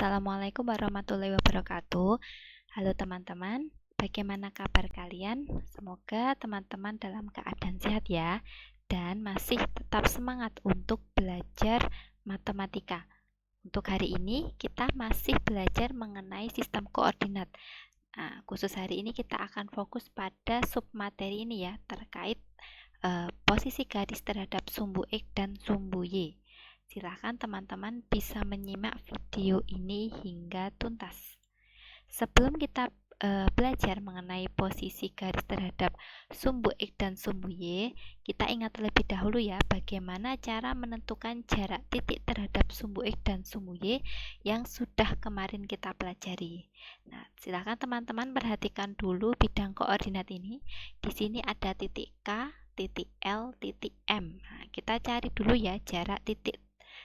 Assalamualaikum warahmatullahi wabarakatuh. Halo teman-teman, bagaimana kabar kalian? Semoga teman-teman dalam keadaan sehat ya, dan masih tetap semangat untuk belajar matematika. Untuk hari ini kita masih belajar mengenai sistem koordinat. Nah, khusus hari ini kita akan fokus pada submateri ini ya, terkait posisi garis terhadap sumbu X dan sumbu Y. Silahkan teman-teman bisa menyimak video ini hingga tuntas. Sebelum kita belajar mengenai posisi garis terhadap sumbu X dan sumbu Y, kita ingat terlebih dahulu ya bagaimana cara menentukan jarak titik terhadap sumbu X dan sumbu Y yang sudah kemarin kita pelajari. Nah, silakan teman-teman perhatikan dulu bidang koordinat ini. Di sini ada titik K, titik L, titik M. Nah, kita cari dulu ya jarak titik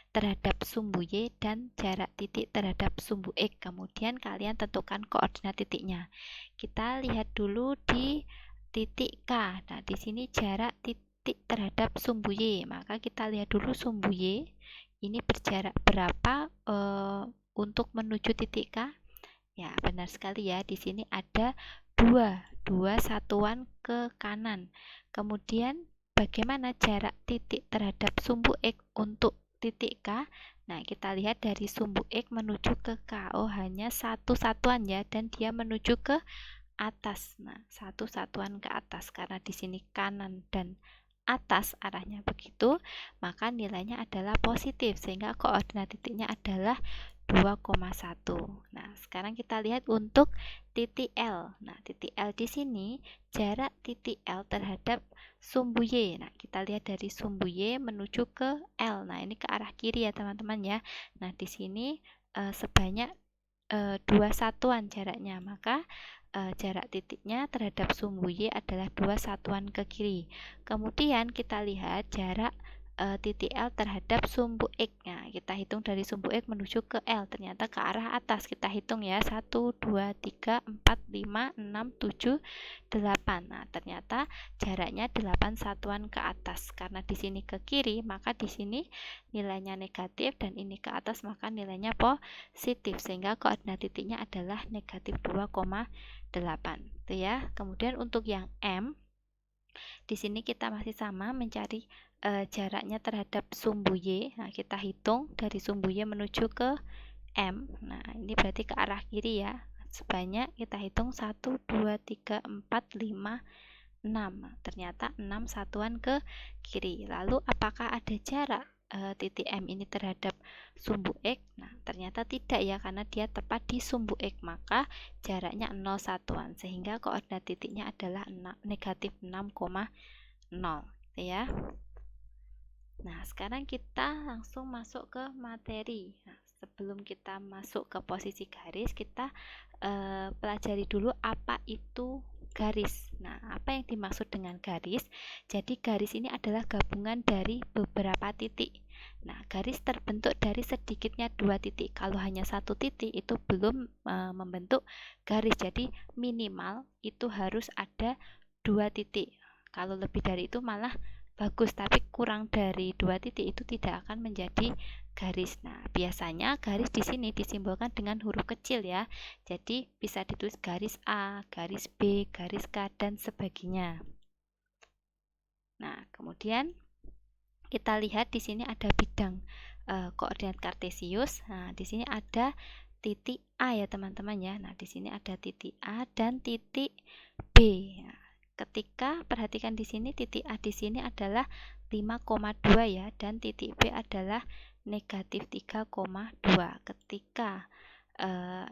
terhadap sumbu Y dan jarak titik terhadap sumbu X. Kemudian kalian tentukan koordinat titiknya. Kita lihat dulu di titik K. Nah, di sini jarak titik terhadap sumbu Y. Maka kita lihat dulu sumbu Y ini berjarak berapa untuk menuju titik K? Ya, benar sekali ya. Di sini ada dua satuan ke kanan. Kemudian bagaimana jarak titik terhadap sumbu X untuk titik K? Nah, kita lihat dari sumbu X menuju ke K. Oh, hanya satu satuan ya, dan dia menuju ke atas. Nah, satu satuan ke atas karena di sini kanan dan atas arahnya begitu, maka nilainya adalah positif sehingga koordinat titiknya adalah 2,1. Nah, sekarang kita lihat untuk titik L. Nah, titik L di sini jarak titik L terhadap sumbu Y. Nah, kita lihat dari sumbu Y menuju ke L. Nah, ini ke arah kiri ya, teman-teman ya. Nah, di sini sebanyak 2 satuan jaraknya, maka jarak titiknya terhadap sumbu Y adalah 2 satuan ke kiri. Kemudian kita lihat jarak titik L terhadap sumbu X. Nah, kita hitung dari sumbu X menuju ke L, ternyata ke arah atas. Kita hitung ya, 1, 2, 3, 4, 5, 6, 7, 8. Nah, ternyata jaraknya 8 satuan ke atas. Karena di sini ke kiri, maka di sini nilainya negatif, dan ini ke atas maka nilainya positif, sehingga koordinat titiknya adalah negatif 2,8. Itu ya. Kemudian untuk yang M, di sini kita masih sama mencari jaraknya terhadap sumbu Y. Nah, kita hitung dari sumbu Y menuju ke M. Nah, ini berarti ke arah kiri ya. Sebanyak kita hitung 1, 2, 3, 4, 5, 6. Ternyata 6 satuan ke kiri. Lalu apakah ada jarak titik M ini terhadap sumbu X? Nah, ternyata tidak ya, karena dia tepat di sumbu X, maka jaraknya 0 satuan, sehingga koordinat titiknya adalah negatif 6,0 ya. Nah, sekarang kita langsung masuk ke materi. Nah, sebelum kita masuk ke posisi garis, kita pelajari dulu apa itu garis. Nah, apa yang dimaksud dengan garis? Jadi garis ini adalah gabungan dari beberapa titik. Nah, garis terbentuk dari sedikitnya 2 titik. Kalau hanya 1 titik itu belum membentuk garis. Jadi minimal itu harus ada 2 titik. Kalau lebih dari itu malah bagus, tapi kurang dari 2 titik itu tidak akan menjadi garis. Nah, biasanya garis di sini disimbolkan dengan huruf kecil ya. Jadi bisa ditulis garis A, garis B, garis K, dan sebagainya. Nah, kemudian kita lihat di sini ada bidang koordinat kartesius. Nah, di sini ada titik A ya, teman-teman ya. Nah, di sini ada titik A dan titik B. Nah, ketika perhatikan di sini titik A di sini adalah 5,2 ya, dan titik B adalah negatif 3,2. Ketika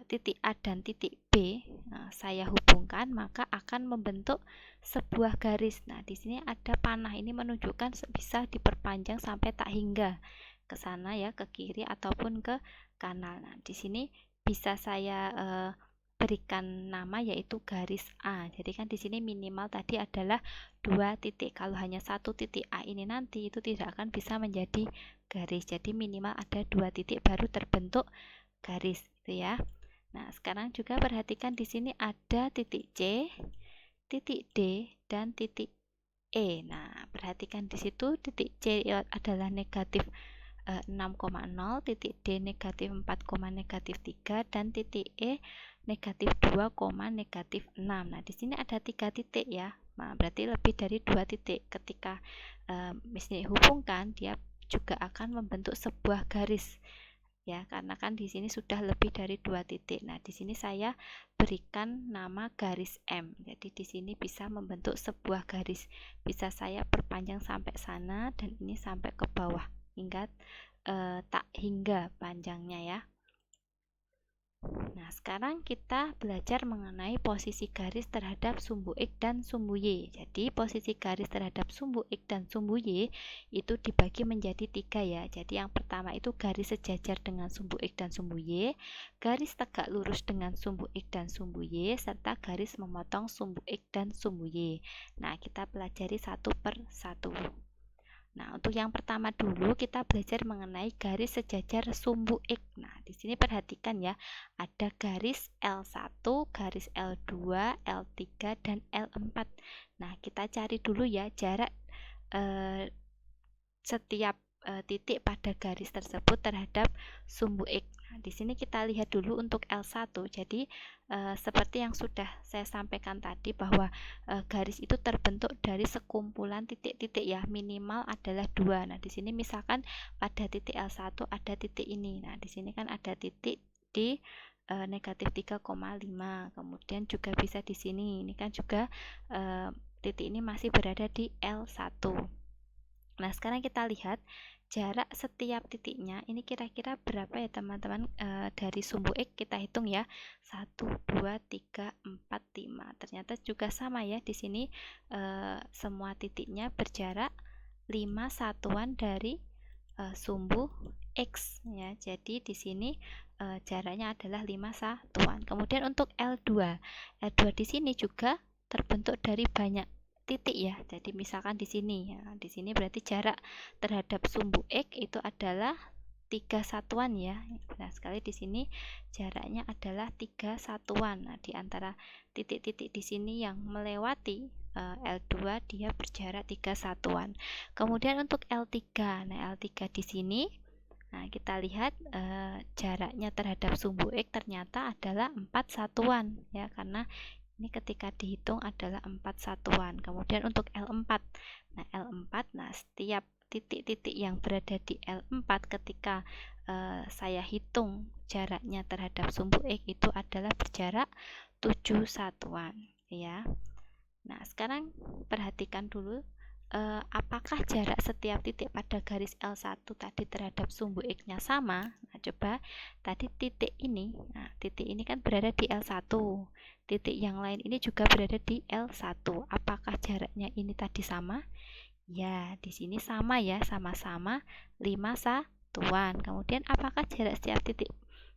titik A dan titik B saya hubungkan, maka akan membentuk sebuah garis. Nah, di sini ada panah, ini menunjukkan bisa diperpanjang sampai tak hingga ke sana ya, ke kiri ataupun ke kanan. Nah, di sini bisa saya berikan nama yaitu garis A. Jadi kan di sini minimal tadi adalah 2 titik. Kalau hanya 1 titik A ini nanti itu tidak akan bisa menjadi garis. Jadi minimal ada 2 titik baru terbentuk garis gitu ya. Nah, sekarang juga perhatikan di sini ada titik C, titik D, dan titik E. Nah, perhatikan di situ titik C adalah negatif 6,0, titik D negatif 4, negatif 3, dan titik E negatif 2, negatif 6. Nah, di sini ada 3 titik ya. Nah, berarti lebih dari 2 titik. Ketika misalnya hubungkan, dia juga akan membentuk sebuah garis ya, karena kan di sini sudah lebih dari 2 titik. Nah, di sini saya berikan nama garis M. Jadi di sini bisa membentuk sebuah garis. Bisa saya perpanjang sampai sana dan ini sampai ke bawah hingga tak hingga panjangnya ya. Nah, sekarang kita belajar mengenai posisi garis terhadap sumbu X dan sumbu Y. Jadi, posisi garis terhadap sumbu X dan sumbu Y itu dibagi menjadi 3 ya. Jadi, yang pertama itu garis sejajar dengan sumbu X dan sumbu Y, garis tegak lurus dengan sumbu X dan sumbu Y, serta garis memotong sumbu X dan sumbu Y. Nah, kita pelajari satu per satu. Nah, untuk yang pertama dulu kita belajar mengenai garis sejajar sumbu X. Nah, di sini perhatikan ya, ada garis L1, garis L2, L3, dan L4. Nah, kita cari dulu ya jarak setiap titik pada garis tersebut terhadap sumbu X. Nah, di sini kita lihat dulu untuk L1. Jadi seperti yang sudah saya sampaikan tadi bahwa garis itu terbentuk dari sekumpulan titik-titik ya, minimal adalah 2. Nah, di sini misalkan pada titik L1 ada titik ini. Nah, di sini kan ada titik di negatif 3,5. Kemudian juga bisa di sini. Ini kan juga titik ini masih berada di L1. Nah, sekarang kita lihat jarak setiap titiknya ini kira-kira berapa ya teman-teman. Dari sumbu X kita hitung ya, 1, 2, 3, 4, 5. Ternyata juga sama ya, di sini semua titiknya berjarak 5 satuan dari sumbu X ya. Jadi di sini jaraknya adalah 5 satuan. Kemudian untuk L2 di sini juga terbentuk dari banyak titik ya. Jadi misalkan di sini ya, di sini berarti jarak terhadap sumbu X itu adalah 3 satuan ya. Nah, sekali di sini jaraknya adalah 3 satuan. Nah, di antara titik-titik di sini yang melewati L2 dia berjarak 3 satuan. Kemudian untuk L3. Nah, L3 di sini kita lihat jaraknya terhadap sumbu X ternyata adalah 4 satuan ya, karena ini ketika dihitung adalah 4 satuan. Kemudian untuk L4. Nah, L4, setiap titik-titik yang berada di L4 ketika saya hitung jaraknya terhadap sumbu X itu adalah berjarak 7 satuan ya. Nah, sekarang perhatikan dulu apakah jarak setiap titik pada garis L1 tadi terhadap sumbu X-nya sama? Nah, coba tadi titik ini kan berada di L1. Titik yang lain ini juga berada di L1. Apakah jaraknya ini tadi sama? Ya, di sini sama ya, sama-sama 5 satuan. Kemudian apakah jarak setiap titik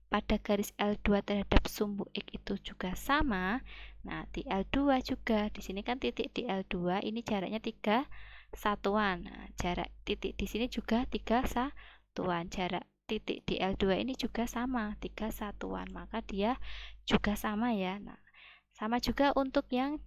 pada garis L2 terhadap sumbu X itu juga sama? Nah, di L2 juga. Di sini kan titik di L2 ini jaraknya 3 satuan. Nah, jarak titik di sini juga 3 satuan. Jarak titik di L2 ini juga sama, 3 satuan. Maka dia juga sama ya. Nah, sama juga untuk yang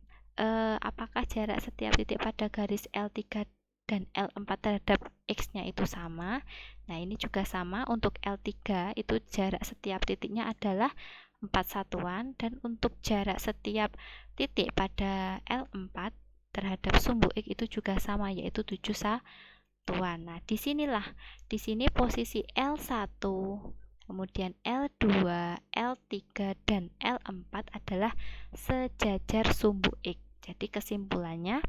apakah jarak setiap titik pada garis L3 dan L4 terhadap X-nya itu sama. Nah, ini juga sama. Untuk L3 itu jarak setiap titiknya adalah 4 satuan, dan untuk jarak setiap titik pada L4 terhadap sumbu X itu juga sama, yaitu 7 satuan. Nah, di sini posisi L1, kemudian L2, L3, dan L4 adalah sejajar sumbu X. Jadi kesimpulannya,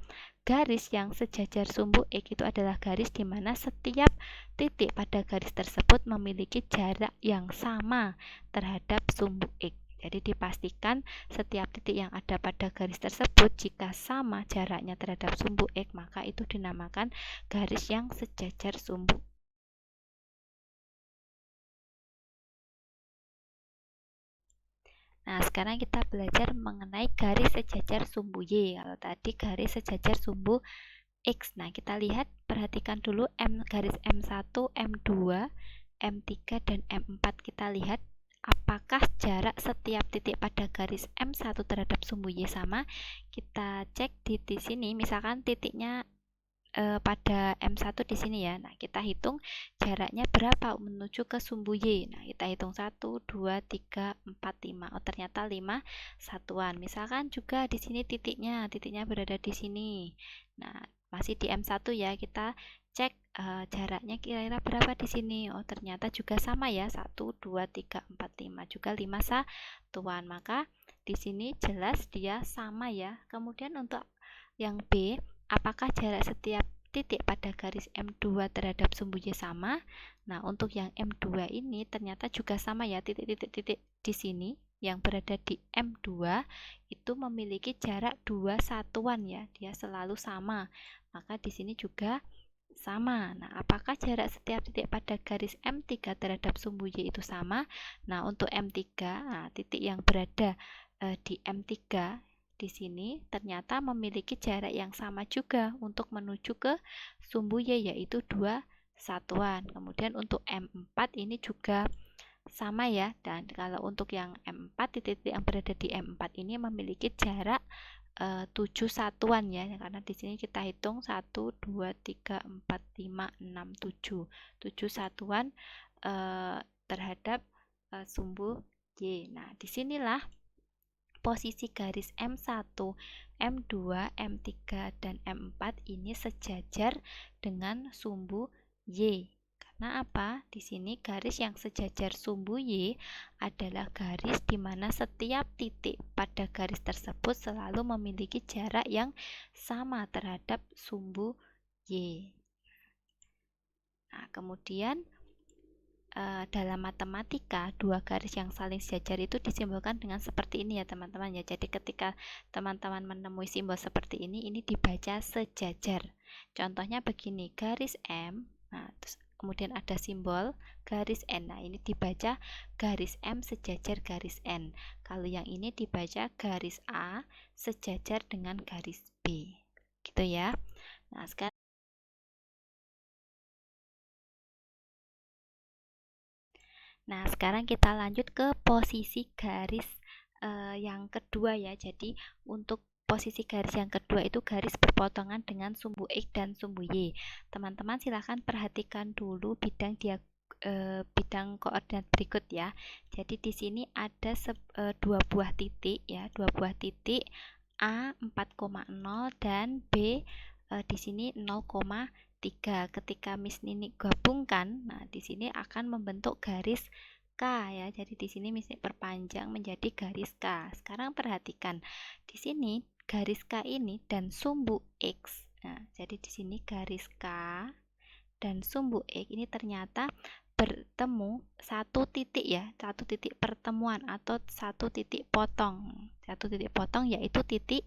garis yang sejajar sumbu X itu adalah garis di mana setiap titik pada garis tersebut memiliki jarak yang sama terhadap sumbu X. Jadi dipastikan setiap titik yang ada pada garis tersebut jika sama jaraknya terhadap sumbu X, maka itu dinamakan garis yang sejajar sumbu. Nah, sekarang kita belajar mengenai garis sejajar sumbu Y. Kalau tadi garis sejajar sumbu X. Nah, kita lihat, perhatikan dulu garis M1, M2, M3, dan M4. Kita lihat apakah jarak setiap titik pada garis M1 terhadap sumbu Y sama. Kita cek di sini, misalkan titiknya pada M1 di sini ya. Nah, kita hitung jaraknya berapa menuju ke sumbu Y. Nah, kita hitung 1, 2, 3, 4, 5. Oh, ternyata 5 satuan. Misalkan juga di sini titiknya berada di sini. Nah, masih di M1 ya, kita cek jaraknya kira-kira berapa di sini. Oh, ternyata juga sama ya, 1, 2, 3, 4, 5. Juga 5 satuan. Maka di sini jelas dia sama ya. Kemudian untuk yang B, apakah jarak setiap titik pada garis M2 terhadap sumbu Y sama? Nah, untuk yang M2 ini ternyata juga sama ya, titik-titik di sini yang berada di M2 itu memiliki jarak 2 satuan ya, dia selalu sama. Maka di sini juga sama. Nah, apakah jarak setiap titik pada garis M3 terhadap sumbu Y itu sama? Nah, untuk M3, titik yang berada di M3 di sini ternyata memiliki jarak yang sama juga untuk menuju ke sumbu Y, yaitu 2 satuan. Kemudian untuk M4 ini juga sama ya, dan kalau untuk yang M4, titik-titik yang berada di M4 ini memiliki jarak 7 satuan ya, karena di sini kita hitung 1, 2, 3, 4, 5, 6, 7 satuan terhadap sumbu Y. Nah, disinilah posisi garis M1, M2, M3, dan M4 ini sejajar dengan sumbu Y. Karena apa? Di sini garis yang sejajar sumbu Y adalah garis di mana setiap titik pada garis tersebut selalu memiliki jarak yang sama terhadap sumbu Y. Nah, kemudian dalam matematika, dua garis yang saling sejajar itu disimbolkan dengan seperti ini ya teman-teman ya. Jadi ketika teman-teman menemui simbol seperti ini dibaca sejajar. Contohnya begini, garis M, nah terus kemudian ada simbol garis N. Nah, ini dibaca garis M sejajar garis N. Kalau yang ini dibaca garis A sejajar dengan garis B. Gitu ya. Nah, sekarang kita lanjut ke posisi garis yang kedua ya. Jadi untuk posisi garis yang kedua itu garis berpotongan dengan sumbu X dan sumbu Y. Teman-teman silahkan perhatikan dulu bidang koordinat berikut ya. Jadi di sini ada dua buah titik ya, dua buah titik A 4,0 dan B di sini 0,3. Ketika Miss Nini gabungkan, nah di sini akan membentuk garis K ya. Jadi di sini Miss Nini perpanjang menjadi garis K. Sekarang perhatikan di sini garis K ini dan sumbu X. Nah, jadi di sini garis K dan sumbu X ini ternyata bertemu satu titik ya, satu titik pertemuan atau satu titik potong. Satu titik potong yaitu titik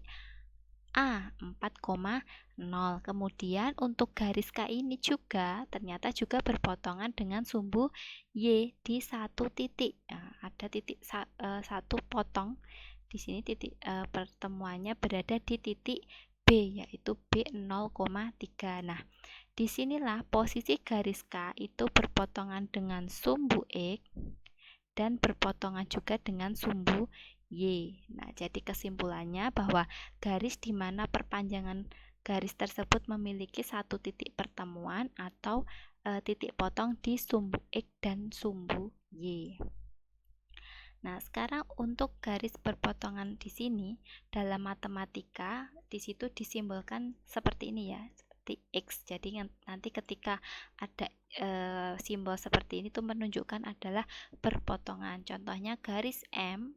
A 4,0. Kemudian untuk garis K ini juga ternyata juga berpotongan dengan sumbu Y di satu titik. Nah, ada titik satu potong di sini, titik pertemuannya berada di titik B yaitu B 0,3. Nah, disinilah posisi garis K itu berpotongan dengan sumbu X dan berpotongan juga dengan sumbu Y. Nah, jadi kesimpulannya bahwa garis di mana perpanjangan garis tersebut memiliki satu titik pertemuan atau titik potong di sumbu X dan sumbu Y. Nah, sekarang untuk garis berpotongan di sini dalam matematika di situ disimbolkan seperti ini ya, seperti X. Jadi nanti ketika ada simbol seperti ini itu menunjukkan adalah berpotongan. Contohnya garis M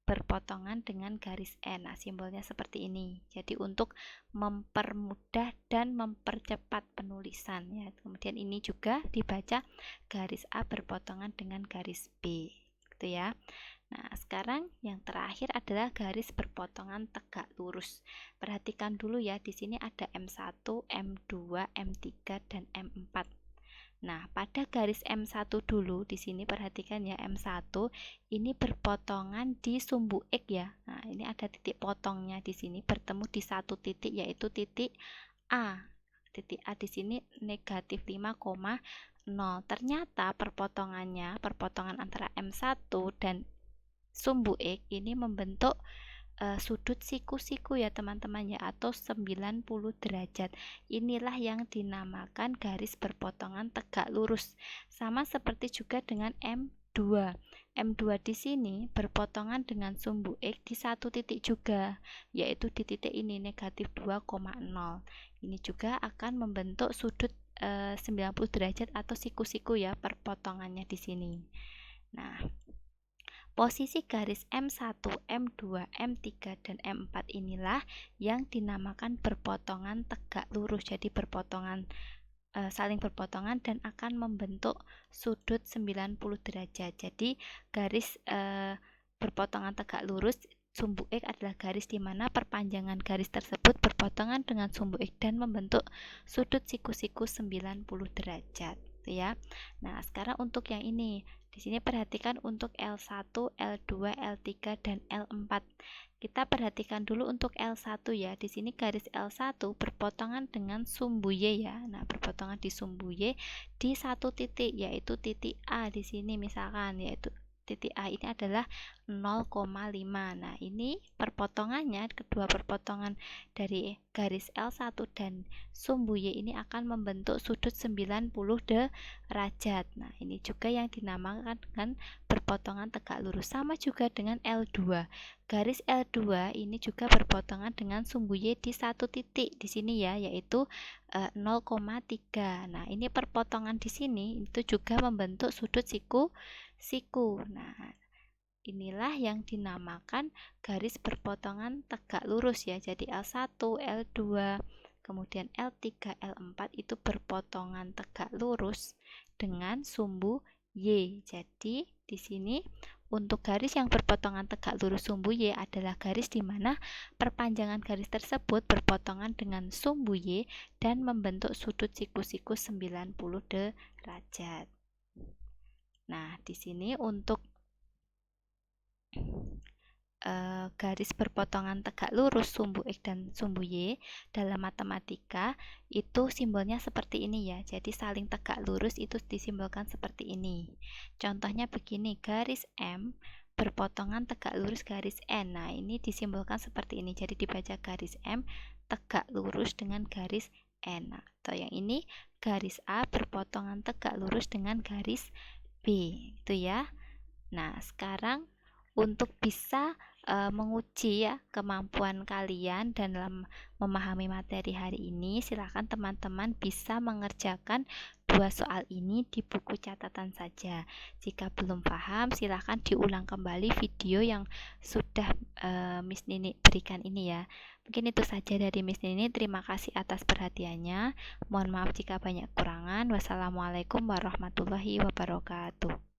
berpotongan dengan garis N. Nah, simbolnya seperti ini. Jadi untuk mempermudah dan mempercepat penulisan ya. Kemudian ini juga dibaca garis A berpotongan dengan garis B. Gitu ya. Nah, sekarang yang terakhir adalah garis berpotongan tegak lurus. Perhatikan dulu ya, di sini ada M1, M2, M3, dan M4. Nah, pada garis M1 dulu, di sini perhatikan ya, M1 ini berpotongan di sumbu X ya. Nah, ini ada titik potongnya di sini bertemu di satu titik yaitu titik A. Titik A di sini negatif 5,0. Ternyata perpotongan antara M1 dan sumbu X ini membentuk sudut siku-siku ya teman-teman ya, atau 90 derajat. Inilah yang dinamakan garis berpotongan tegak lurus. Sama seperti juga dengan M2. M2 di sini berpotongan dengan sumbu X di satu titik juga, yaitu di titik ini negatif 2,0. Ini juga akan membentuk sudut 90 derajat atau siku-siku ya perpotongannya di sini. Nah, posisi garis M1, M2, M3, dan M4 inilah yang dinamakan berpotongan tegak lurus. Jadi berpotongan saling berpotongan dan akan membentuk sudut 90 derajat. Jadi garis berpotongan tegak lurus sumbu X adalah garis di mana perpanjangan garis tersebut berpotongan dengan sumbu X dan membentuk sudut siku-siku 90 derajat, ya. Nah, sekarang untuk yang ini, di sini perhatikan untuk L1, L2, L3 dan L4. Kita perhatikan dulu untuk L1 ya. Di sini garis L1 berpotongan dengan sumbu Y ya. Nah, berpotongan di sumbu Y di satu titik, yaitu titik A di sini misalkan, yaitu titik A ini adalah 0,5. Nah, ini perpotongannya, kedua perpotongan dari garis L1 dan sumbu Y ini akan membentuk sudut 90 derajat. Nah, ini juga yang dinamakan dengan berpotongan tegak lurus. Sama juga dengan L2. Garis L2 ini juga berpotongan dengan sumbu Y di satu titik di sini ya, yaitu 0,3. Nah, ini perpotongan di sini itu juga membentuk sudut siku. Nah, inilah yang dinamakan garis berpotongan tegak lurus ya. Jadi L1, L2, kemudian L3, L4 itu berpotongan tegak lurus dengan sumbu Y. Jadi di sini untuk garis yang berpotongan tegak lurus sumbu Y adalah garis di mana perpanjangan garis tersebut berpotongan dengan sumbu Y dan membentuk sudut siku-siku 90 derajat. Nah, di sini untuk garis berpotongan tegak lurus sumbu X dan sumbu Y dalam matematika itu simbolnya seperti ini ya. Jadi saling tegak lurus itu disimbolkan seperti ini. Contohnya begini, garis M berpotongan tegak lurus garis N. Nah, ini disimbolkan seperti ini. Jadi dibaca garis M tegak lurus dengan garis N. Nah, atau yang ini garis A berpotongan tegak lurus dengan garis B. Itu ya. Nah, sekarang untuk bisa menguji ya kemampuan kalian dalam memahami materi hari ini, silakan teman-teman bisa mengerjakan dua soal ini di buku catatan saja. Jika belum paham, silakan diulang kembali video yang sudah Miss Nini berikan ini ya. Mungkin itu saja dari Miss Nini. Terima kasih atas perhatiannya. Mohon maaf jika banyak kekurangan. Wassalamualaikum warahmatullahi wabarakatuh.